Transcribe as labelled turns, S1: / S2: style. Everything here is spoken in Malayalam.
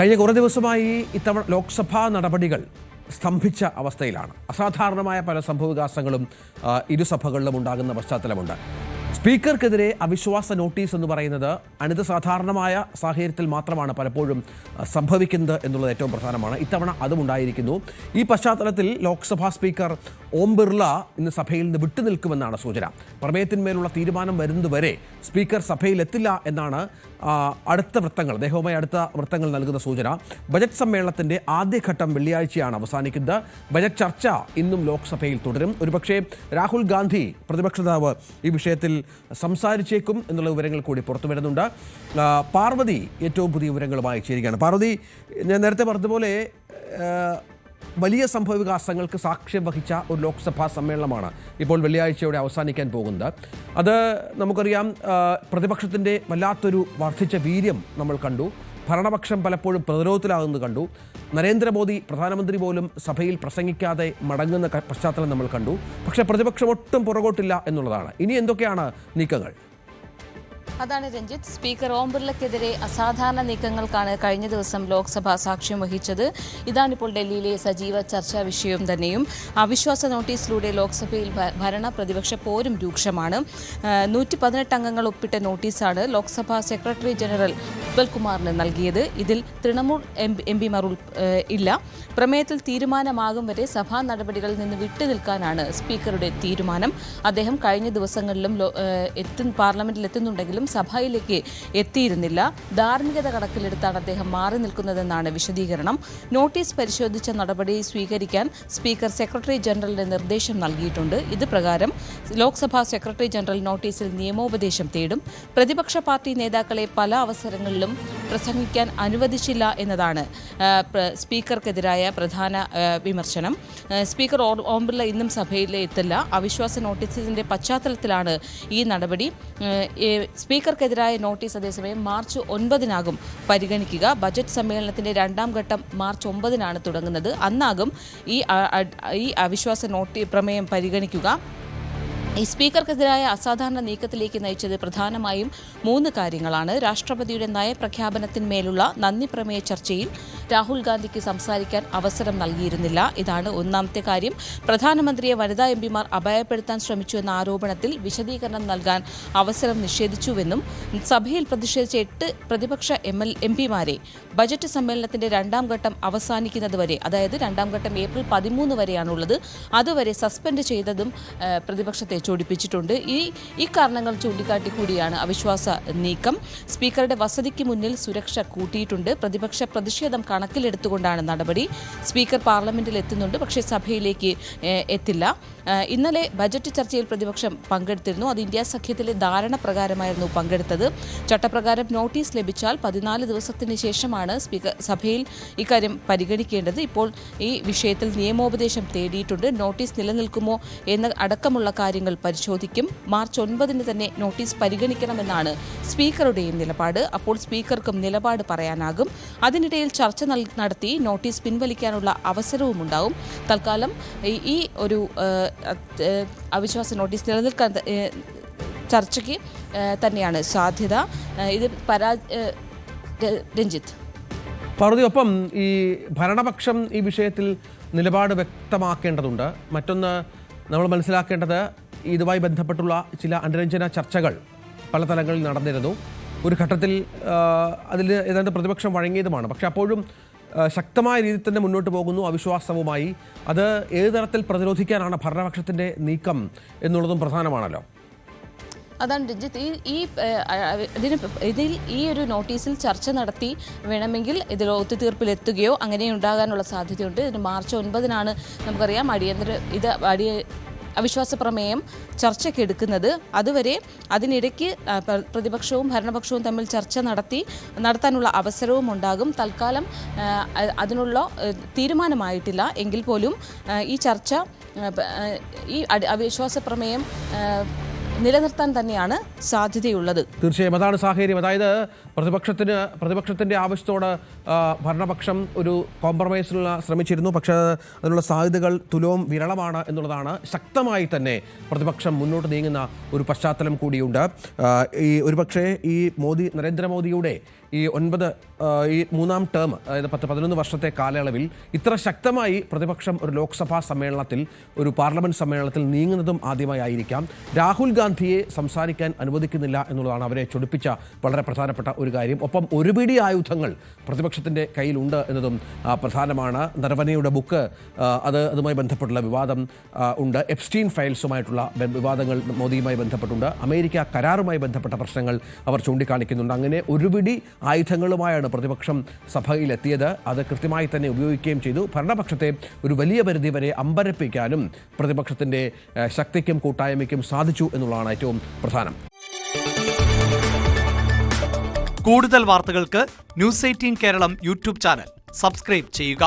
S1: കഴിഞ്ഞ കുറേ ദിവസമായി ഇത്തവണ ലോക്സഭാ നടപടികൾ സ്തംഭിച്ച അവസ്ഥയിലാണ്. അസാധാരണമായ പല സംഭവവികാസങ്ങളും ഇരുസഭകളിലും ഉണ്ടാകുന്ന പശ്ചാത്തലമുണ്ട്. സ്പീക്കർക്കെതിരെ അവിശ്വാസ നോട്ടീസ് എന്ന് പറയുന്നത് അനിതസാധാരണമായ സാഹചര്യത്തിൽ മാത്രമാണ് പലപ്പോഴും സംഭവിക്കുന്നത് എന്നുള്ളത് ഏറ്റവും പ്രധാനമാണ്. ഇത്തവണ അതും ഉണ്ടായിരിക്കുന്നു. ഈ പശ്ചാത്തലത്തിൽ ലോക്സഭാ സ്പീക്കർ ഓം ബിർള ഇന്ന് സഭയിൽ നിന്ന് വിട്ടുനിൽക്കുമെന്നാണ് സൂചന. പ്രമേയത്തിന്മേലുള്ള തീരുമാനം വരുന്നതുവരെ സ്പീക്കർ സഭയിലെത്തില്ല എന്നാണ് അടുത്ത വൃത്തങ്ങൾ നൽകുന്ന സൂചന. ബജറ്റ് സമ്മേളനത്തിൻ്റെ ആദ്യഘട്ടം വെള്ളിയാഴ്ചയാണ് അവസാനിക്കുന്നത്. ബജറ്റ് ചർച്ച ഇന്നും ലോക്സഭയിൽ തുടരും. ഒരുപക്ഷെ രാഹുൽ ഗാന്ധി പ്രതിപക്ഷ നേതാവ് ഈ വിഷയത്തിൽ സംസാരിച്ചേക്കും എന്നുള്ള വിവരങ്ങൾ കൂടി പുറത്തു വരുന്നുണ്ട്. പാർവതി ഏറ്റവും പുതിയ വിവരങ്ങളുമായി ചേരുകയാണ്. പാർവതി, ഞാൻ നേരത്തെ പറഞ്ഞതുപോലെ വലിയ സംഭവവികാസങ്ങൾക്ക് സാക്ഷ്യം വഹിച്ച ഒരു ലോക്സഭാ സമ്മേളനമാണ് ഇപ്പോൾ വെള്ളിയാഴ്ചയോടെ അവസാനിക്കാൻ പോകുന്നത്. അത് നമുക്കറിയാം, പ്രതിപക്ഷത്തിൻ്റെ വല്ലാത്തൊരു വർദ്ധിച്ച വീര്യം നമ്മൾ കണ്ടു. ഭരണപക്ഷം പലപ്പോഴും പ്രതിരോധത്തിലാകുന്നത് കണ്ടു. നരേന്ദ്രമോദി പ്രധാനമന്ത്രി പോലും സഭയിൽ പ്രസംഗിക്കാതെ മടങ്ങുന്ന പശ്ചാത്തലം നമ്മൾ കണ്ടു. പക്ഷേ പ്രതിപക്ഷം ഒട്ടും പുറകോട്ടില്ല എന്നുള്ളതാണ്. ഇനി എന്തൊക്കെയാണ് നീക്കങ്ങൾ?
S2: അതാണ് രഞ്ജിത്ത്. സ്പീക്കർ ഓം ബിർളയ്ക്കെതിരെ അസാധാരണ നീക്കങ്ങൾക്കാണ് കഴിഞ്ഞ ദിവസം ലോക്സഭ സാക്ഷ്യം വഹിച്ചത്. ഇതാണിപ്പോൾ ഡൽഹിയിലെ സജീവ ചർച്ചാ വിഷയം തന്നെയും. അവിശ്വാസ നോട്ടീസിലൂടെ ലോക്സഭയിൽ ഭരണ പ്രതിപക്ഷ പോരും രൂക്ഷമാണ്. 118 അംഗങ്ങൾ ഒപ്പിട്ട നോട്ടീസാണ് ലോക്സഭാ സെക്രട്ടറി ജനറൽ ഉത്പൽ കുമാറിന് നൽകിയത്. ഇതിൽ തൃണമൂൽ എംപിമാർ ഇല്ല. പ്രമേയത്തിൽ തീരുമാനമാകും വരെ സഭാ നടപടികളിൽ നിന്ന് വിട്ടുനിൽക്കാനാണ് സ്പീക്കറുടെ തീരുമാനം. അദ്ദേഹം കഴിഞ്ഞ ദിവസങ്ങളിലും പാർലമെന്റിൽ എത്തുന്നുണ്ടെങ്കിലും സഭയിലേക്ക് എത്തിയിരുന്നില്ല. ധാർമ്മികത കണക്കിലെടുത്താണ് അദ്ദേഹം മാറി നിൽക്കുന്നതെന്നാണ് വിശദീകരണം. നോട്ടീസ് പരിശോധിച്ച നടപടി സ്വീകരിക്കാൻ സ്പീക്കർ സെക്രട്ടറി ജനറലിന് നിർദ്ദേശം നൽകിയിട്ടുണ്ട്. ഇത് പ്രകാരം ലോക്സഭാ സെക്രട്ടറി ജനറൽ നോട്ടീസിൽ നിയമോപദേശം തേടും. പ്രതിപക്ഷ പാർട്ടി നേതാക്കളെ പല അവസരങ്ങളിലും പ്രസംഗിക്കാൻ അനുവദിച്ചില്ല എന്നതാണ് സ്പീക്കർക്കെതിരായ പ്രധാന വിമർശനം. സ്പീക്കർ ഓം ബിർള ഇന്നും സഭയിൽ എത്തില്ല. അവിശ്വാസ നോട്ടീസിന്റെ പശ്ചാത്തലത്തിലാണ് ഈ നടപടി. സ്പീക്കർക്കെതിരായ നോട്ടീസ് അതേസമയം മാർച്ച് 9-നാകും പരിഗണിക്കുക. ബജറ്റ് സമ്മേളനത്തിന്റെ രണ്ടാം ഘട്ടം മാർച്ച് 9-നാണ് തുടങ്ങുന്നത്. അന്നാകും ഈ അവിശ്വാസ പ്രമേയം പരിഗണിക്കുക. ഈ സ്പീക്കർക്കെതിരായ അസാധാരണ നീക്കത്തിലേക്ക് നയിച്ചത് പ്രധാനമായും 3 കാര്യങ്ങളാണ്. രാഷ്ട്രപതിയുടെ നയപ്രഖ്യാപനത്തിന്മേലുള്ള നന്ദി പ്രമേയ ചർച്ചയിൽ രാഹുൽ ഗാന്ധിക്ക് സംസാരിക്കാൻ അവസരം നൽകിയിരുന്നില്ല. ഇതാണ് ഒന്നാമത്തെ കാര്യം. പ്രധാനമന്ത്രിയെ വനിതാ എംപിമാർ അപായപ്പെടുത്താൻ ശ്രമിച്ചു എന്ന ആരോപണത്തിൽ വിശദീകരണം നൽകാൻ അവസരം നിഷേധിച്ചുവെന്നും സഭയിൽ പ്രതിഷേധിച്ച 8 പ്രതിപക്ഷ എംപിമാരെ ബജറ്റ് സമ്മേളനത്തിന്റെ രണ്ടാം ഘട്ടം അവസാനിക്കുന്നതുവരെ, അതായത് രണ്ടാം ഘട്ടം ഏപ്രിൽ 13 വരെയാണുള്ളത്, അതുവരെ സസ്പെൻഡ് ചെയ്തതും പ്രതിപക്ഷത്തെ ചൂണ്ടിപ്പിച്ചിട്ടുണ്ട്. ഈ കാരണങ്ങൾ ചൂണ്ടിക്കാട്ടി കൂടിയാണ് അവിശ്വാസ നീക്കം. സ്പീക്കറുടെ വസതിക്ക് മുന്നിൽ സുരക്ഷ കൂട്ടിയിട്ടുണ്ട്. പ്രതിപക്ഷ പ്രതിഷേധം കണക്കിലെടുത്തുകൊണ്ടാണ് നടപടി. സ്പീക്കർ പാർലമെന്റിൽ എത്തുന്നുണ്ട്, പക്ഷേ സഭയിലേക്ക് എത്തില്ല. ഇന്നലെ ബജറ്റ് ചർച്ചയിൽ പ്രതിപക്ഷം പങ്കെടുത്തിരുന്നു. അത് ഇന്ത്യ സഖ്യത്തിലെ ധാരണ പ്രകാരമായിരുന്നു പങ്കെടുത്തത്. ചട്ടപ്രകാരം നോട്ടീസ് ലഭിച്ചാൽ 14 ദിവസത്തിന് ശേഷമാണ് സ്പീക്കർ സഭയിൽ ഇക്കാര്യം പരിഗണിക്കേണ്ടത്. ഇപ്പോൾ ഈ വിഷയത്തിൽ നിയമോപദേശം തേടിയിട്ടുണ്ട്. നോട്ടീസ് നിലനിൽക്കുമോ എന്ന അടക്കമുള്ള കാര്യങ്ങൾ പരിശോധിക്കും. മാർച്ച് 9-ന് തന്നെ നോട്ടീസ് പരിഗണിക്കണമെന്നാണ് സ്പീക്കറുടെയും നിലപാട്. അപ്പോൾ സ്പീക്കർക്കും നിലപാട് പറയാനാകും. അതിനിടയിൽ ചർച്ച നടത്തി നോട്ടീസ് പിൻവലിക്കാനുള്ള അവസരവും ഉണ്ടാവും. തൽക്കാലം ഈ ഒരു അവിശ്വാസ നോട്ടീസ് നിലനിൽക്കാൻ ചർച്ചയ്ക്ക് തന്നെയാണ് സാധ്യത. ഇത് രഞ്ജിത്ത്.
S1: പാർവതി, ഒപ്പം ഈ ഭരണപക്ഷം ഈ വിഷയത്തിൽ നിലപാട് വ്യക്തമാക്കേണ്ടതുണ്ട്. മറ്റൊന്ന് നമ്മൾ മനസ്സിലാക്കേണ്ടത്, ഇതുമായി ബന്ധപ്പെട്ടുള്ള ചില അനുരഞ്ജന ചർച്ചകൾ പല തലങ്ങളിൽ നടന്നിരുന്നു. ഒരു ഘട്ടത്തിൽ അതിൽ ഏതാണ്ട് പ്രതിപക്ഷം വഴങ്ങിയതുമാണ്. പക്ഷെ അപ്പോഴും ശക്തമായ രീതിയിൽ തന്നെ മുന്നോട്ട് പോകുന്നു അവിശ്വാസവുമായി. അത് ഏത് തരത്തിൽ പ്രതിരോധിക്കാനാണ് ഭരണപക്ഷത്തിൻ്റെ നീക്കം എന്നുള്ളതും പ്രധാനമാണല്ലോ.
S2: അതാണ് രഞ്ജിത്ത്. ഇതിൽ ഈ ഒരു നോട്ടീസിൽ ചർച്ച നടത്തി വേണമെങ്കിൽ ഇതിൽ ഒത്തുതീർപ്പിലെത്തുകയോ അങ്ങനെ ഉണ്ടാകാനുള്ള സാധ്യതയുണ്ട്. ഇതിന് മാർച്ച് 9-നാണ് നമുക്കറിയാം അവിശ്വാസ പ്രമേയം ചർച്ചയ്ക്കെടുക്കുന്നത്. അതുവരെ അതിനിടയ്ക്ക് പ്രതിപക്ഷവും ഭരണപക്ഷവും തമ്മിൽ ചർച്ച നടത്താനുള്ള അവസരവും ഉണ്ടാകും. തൽക്കാലം അതിനുള്ള തീരുമാനമായിട്ടില്ല. എങ്കിൽ പോലും ഈ ചർച്ച ഈ അവിശ്വാസ പ്രമേയം നിലനിർത്താൻ തന്നെയാണ് സാധ്യതയുള്ളത്.
S1: തീർച്ചയായും അതാണ് സാഹചര്യം. അതായത് പ്രതിപക്ഷത്തിൻ്റെ ആവശ്യത്തോട് ഭരണപക്ഷം ഒരു കോംപ്രമൈസിനുള്ള ശ്രമിച്ചിരുന്നു. പക്ഷേ അതിനുള്ള സാധ്യതകൾ തുലോം വിരളമാണ് എന്നുള്ളതാണ്. ശക്തമായി തന്നെ പ്രതിപക്ഷം മുന്നോട്ട് നീങ്ങുന്ന ഒരു പശ്ചാത്തലം കൂടിയുണ്ട്. ഒരുപക്ഷെ ഈ നരേന്ദ്രമോദിയുടെ ഈ 9 ഈ മൂന്നാം ടേം, അതായത് 10-11 വർഷത്തെ കാലയളവിൽ ഇത്ര ശക്തമായി പ്രതിപക്ഷം ഒരു ലോക്സഭാ സമ്മേളനത്തിൽ, ഒരു പാർലമെന്റ് സമ്മേളനത്തിൽ നീങ്ങുന്നതും ആദ്യമായി ആയിരിക്കാം. രാഹുൽ ഗാന്ധിയെ സംസാരിക്കാൻ അനുവദിക്കുന്നില്ല എന്നുള്ളതാണ് അവരെ ചൊടിപ്പിച്ച വളരെ പ്രധാനപ്പെട്ട ഒരു കാര്യം. ഒപ്പം ഒരു പിടി ആയുധങ്ങൾ പ്രതിപക്ഷത്തിൻ്റെ കയ്യിലുണ്ട് എന്നതും പ്രധാനമാണ്. നരവനെയുടെ ബുക്ക്, അതുമായി ബന്ധപ്പെട്ടുള്ള വിവാദം ഉണ്ട്. എപ്സ്റ്റീൻ ഫയൽസുമായിട്ടുള്ള വിവാദങ്ങൾ മോദിയുമായി ബന്ധപ്പെട്ടുണ്ട്. അമേരിക്ക കരാറുമായി ബന്ധപ്പെട്ട പ്രശ്നങ്ങൾ അവർ ചൂണ്ടിക്കാണിക്കുന്നുണ്ട്. അങ്ങനെ ഒരുപിടി ആയുധങ്ങളുമായാണ് പ്രതിപക്ഷം സഭയിലെത്തിയത്. അത് കൃത്യമായി തന്നെ ഉപയോഗിക്കുകയും ചെയ്തു. ഭരണപക്ഷത്തെ ഒരു വലിയ പരിധി വരെ അമ്പരപ്പിക്കാനും പ്രതിപക്ഷത്തിൻ്റെ ശക്തിക്കും കൂട്ടായ്മയ്ക്കും സാധിച്ചു എന്നുള്ളതാണ് ഏറ്റവും പ്രധാനം.
S3: കൂടുതൽ വാർത്തകൾക്ക് news 18 Keralam YouTube channel subscribe ചെയ്യുക.